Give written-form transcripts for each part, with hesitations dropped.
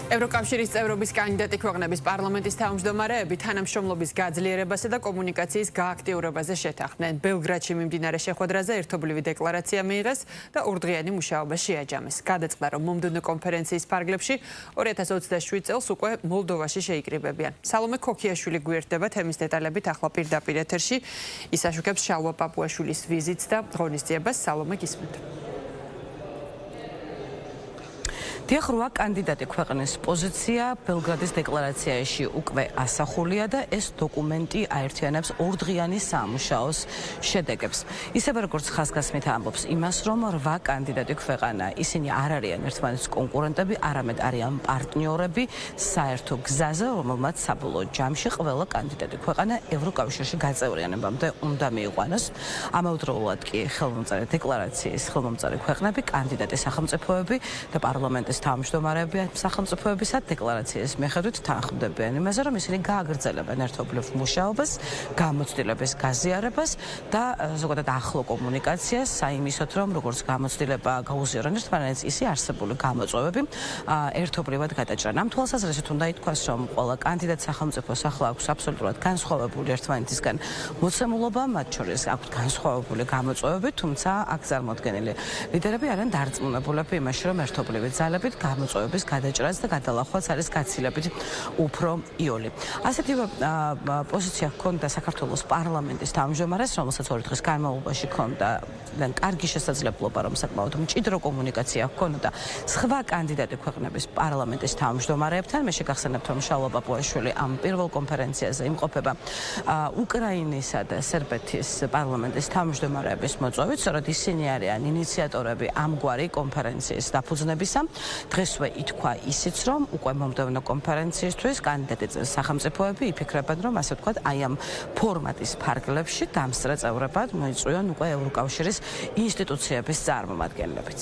ევროკავშირის წევრობის კანდიდატი ქვეყნების პარლამენტის თავმჯდომარეები თანამშრომლობის გაძლიერებასა და კომუნიკაციის გააქტიურებაზე შეთანხმდნენ. ბელგრადში მიმდინარე შეხვედრაზე ერთობლივი დეკლარაცია მიიღეს და ორდღიანი მუშაობა შეაჯამეს. გადაწყდა, რომ მომდევნო კონფერენციის ფარგლებში 2027 წელს უკვე მოლდოვაში შეიკრიბებიან. სალომე ქოქიაშვილი გვერდება თემის დეტალებით ახლა პირდაპირ ეთერში. ის აშუქებს შალვა პაპუაშვილის ვიზიტს და ღონისძიებას. სალომე, გისმენთ. დიახ, 8 კანდიდატი ქვეყნის პოზიცია ბელგრადის დეკლარაციაში უკვე ასახულია და ეს დოკუმენტი აერთიანებს ორდღიანი სამუშაოს შედეგებს. ისევე როგორც ხაზგასმით ამბობს იმას, რომ 8 კანდიდატი ქვეყანა ისინი არ არიან ერთმანეთის კონკურენტები, არამედ არიან პარტნიორები საერთო გზაზე, რომელმაც საბოლოო ჯამში ყველა კანდიდატი ქვეყანა ევროკავშირში გაწევრიანებამდე უნდა მიიყვანოს. ამავდროულად კი ხელმომწარე დეკლარაციის ხელმომწარე ქვეყნები, კანდიდატი სახელმწიფოები და პარლამენტის თავმჯდომარეები სახელმწიფოებისა დეკლარაციის მიხედვით თანხმდებიან იმაზე, რომ ისინი გააგრძელებენ ერთობლივ მუშაობას, გამოცდილების გაზიარებას და ზოგადად ახლო კომუნიკაციას, საიმისოთ, რომ როგორც გამოცდილება გაუზიარონ ერთმანეთს, ისე არსებული გამოწვევები ერთობლივად გადაჭრან. ამ თვალსაზრისით უნდა ითქვას, რომ ყველა კანდიდატ სახელმწიფოს ახლა აქვს აბსოლუტურად განსხვავებული ერთმანეთისგან მოცემულობა, მათ შორის აქვთ განსხვავებული გამოწვევები, თუმცა აქ წარმოდგენილი ლიდერები არიან დარწმუნებულები იმაში, რომ ერთობლივი ძალები გამოწვევების გადაჭრას და გადალახვაც არის გაცილებით უფრო იოლი. ასეთივე პოზიცია ჰქონდა საქართველოს პარლამენტის თავმჯდომარეს, რომელსაც 2 დღის განმავლობაში ჰქონდა კარგი შესაძლებლობა, რომ საკმაოდ მჭიდრო კომუნიკაცია ჰქონოდა სხვა კანდიდატი ქვეყნების პარლამენტის თავმჯდომარეებთან. მე შეგახსენებთ, რომ შალვა პაპუაშვილი ამ პირველ კონფერენციაზე იმყოფება უკრაინისა და სერბეთის პარლამენტის თავმჯდომარეების მოწვევით, სწორედ ისინი არიან ინიციატორები ამგვარი კონფერენციის დაფუძნებისა. დღესვე ითქვა ისიც, რომ უკვე მომდევნო კონფერენციისთვის კანდიდატი სახელმწიფოები იფიქრებენ, რომ ასე ვთქვათ, აი ამ ფორმატის ფარგლებში დამსწრე წევრებად მოიწვიონ უკვე ევროკავშირის ინსტიტუციების წარმომადგენლებიც.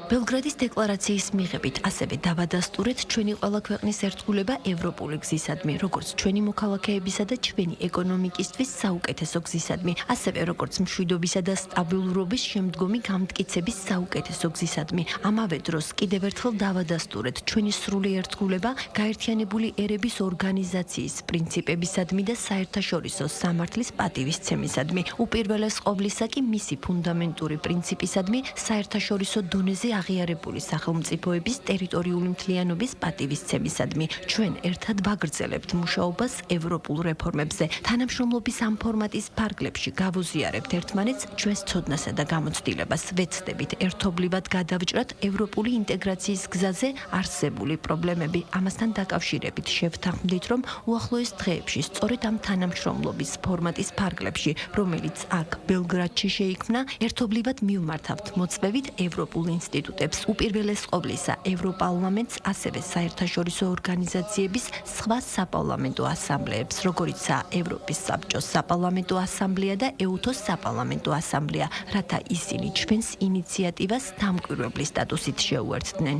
ბელგრადის დეკლარაციის მიღებით ასევე დავადასტურეთ ჩვენი ყველა ქვეყნის ერთგულება ევროპული გზისადმი, როგორც ჩვენი მოქალაქეებისა და ჩვენი ეკონომიკისთვის საუკეთესო გზისადმი, ასევე როგორც მშვიდობისა და სტაბილურობის შემდგომი გამტკიცების საუკეთესო გზისადმი. ამავე დროს კიდევ ერთხელ დავადასტურეთ ჩვენი სრული ერთგულება გაერთიანებული ერების ორგანიზაციის პრინციპებისადმი და საერთაშორისო სამართლის პატივისცემისადმი. უპირველეს ყოვლისა კი მისი ფუნდამენტური პრინციპისადმი საერთაშორისო დონეზე აღიარებული სახელმწიფოების ტერიტორიული მთლიანობის პატივისცემისადმი. ჩვენ ერთად ვაგრძელებთ მუშაობას ევროპულ რეფორმებზე. თანამშრომლობის ამ ფორმატის ფარგლებში გავუზიარებთ ერთმანეთს ჩვენს ცოდნასა და გამოცდილებას. ვეცდებით ერთობლივად გადავჭრათ ევროპული ინტეგრაციის გზაზე არსებული პრობლემები. ამასთან დაკავშირებით შევთანხმდით, რომ უახლოეს დღეებში სწორედ ამ თანამშრომლობის ფორმატის ფარგლებში, რომელიც აქ ბელგრადში შეიქმნა, ერთობლივად მივმართავთ მოწვევით ევროპულ ინსტიტუტებს, უპირველეს ყოვლისა ევროპარლამენტს, ასევე საერთაშორისო ორგანიზაციების სხვა საპარლამენტო ასამბლეებს, როგორიცაა ევროპის საბჭოს საპარლამენტო ასამბლეა და ეუთოს საპარლამენტო ასამბლეა, რათა ისინი ჩვენს ინიციატივას დამკვირვებლის სტატუსით შეუერთდნენ.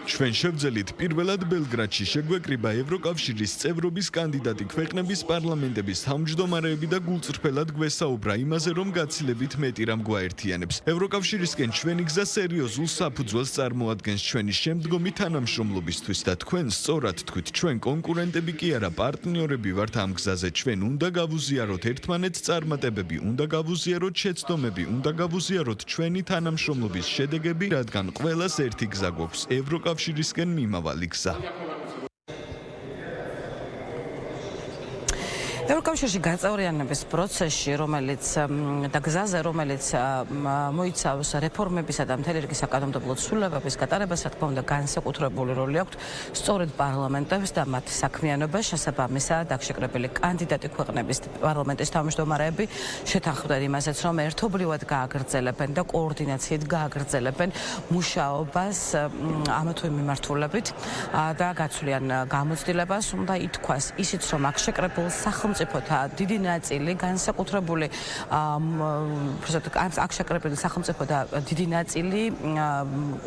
ჩვენ შევძელით პირველად ბელგრადში შეგვეკრიბა ევროკავშირის წევრობის კანდიდატი ქვეყნების პარლამენტების თავმჯდომარეები და გულწრფელად გვესაუბრა იმაზე, რომ გაცილებით მეტი რამ გვაერთიანებს. ევროკავშირისკენ ჩვენი გზა სერიოზულ საფუძველს წარმოადგენს ჩვენი შემდგომი თანამშრომლობისთვის და თქვენ სწორად თქვით, ჩვენ კონკურენტები კი არა, პარტნიორები ვართ ამ გზაზე. ჩვენ უნდა გავუზიაროთ ერთმანეთს წარმატებები, უნდა გავუზიაროთ შეცდომები, უნდა გავუზიაროთ ჩვენი თანამშრომლობის შედეგები, რადგან ყველას ერთი გზა გვაქვს, ევროკავშირისკენ მიმავალი გზა. ევროკავშირში გაწევრიანების პროცესში, რომელიც და გზაზე, რომელიც მოიცავს რეფორმებისა და მთელი რიგი საკანონმდებლო ცვლილებების გატარებას, რა თქმა უნდა, განსაკუთრებული როლი აქვს სწორედ პარლამენტებს და მათ საქმიანობას. შესაბამისად, აქ შეკრებილი კანდიდატი ქვეყნების პარლამენტის თავმჯდომარეები შეთანხმდნენ იმასაც, რომ ერთობლივად გააგრძელებენ და კოორდინაციით გააგრძელებენ მუშაობას ამა თუ იმ მიმართულებით და გაცვლიან გამოცდილებას. უნდა ითქვას ისიც, რომ აქ შეკრებილ სახელმწიფოთა დიდი ნაწილი განსაკუთრებული აქ შეკრებილი სახელმწიფოთა დიდი ნაწილი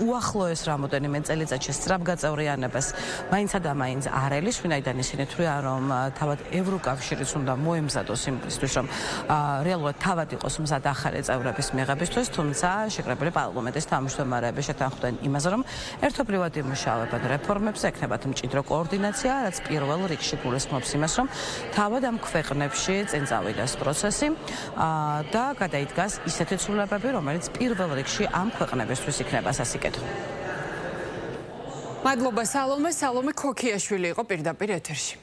უახლოეს რამოდენიმე წელიწადში სწრაფგაწევრიანებას მაინცა და მაინც არ ელის, ვინაიდან ისინი თვლიან, რომ თავად ევროკავშირიც უნდა მოემზადოს იმისთვის, რომ რეალურად თავად იყოს მზად ახალი წევრების მიღებისთვის, თუმცა შეკრებილი პარლამენტის თავმჯდომარეები შეთანხმდნენ იმაზე, რომ ერთობლივად იმუშავებენ რეფორმებზე, ექნებათ მჭიდრო კოორდინაცია, რაც პირველ რიგში გულისხმობს იმას, რომ თავად ამ ქვეყნებში წინ წავიდეს პროცესი და გადაიდგას ისეთი ცვლილებები, რომელიც პირველ რიგში ამ ქვეყნებისთვის იქნება სასიკეთო. მადლობა სალომე ქოქიაშვილი იყო პირდაპირ ეთერში.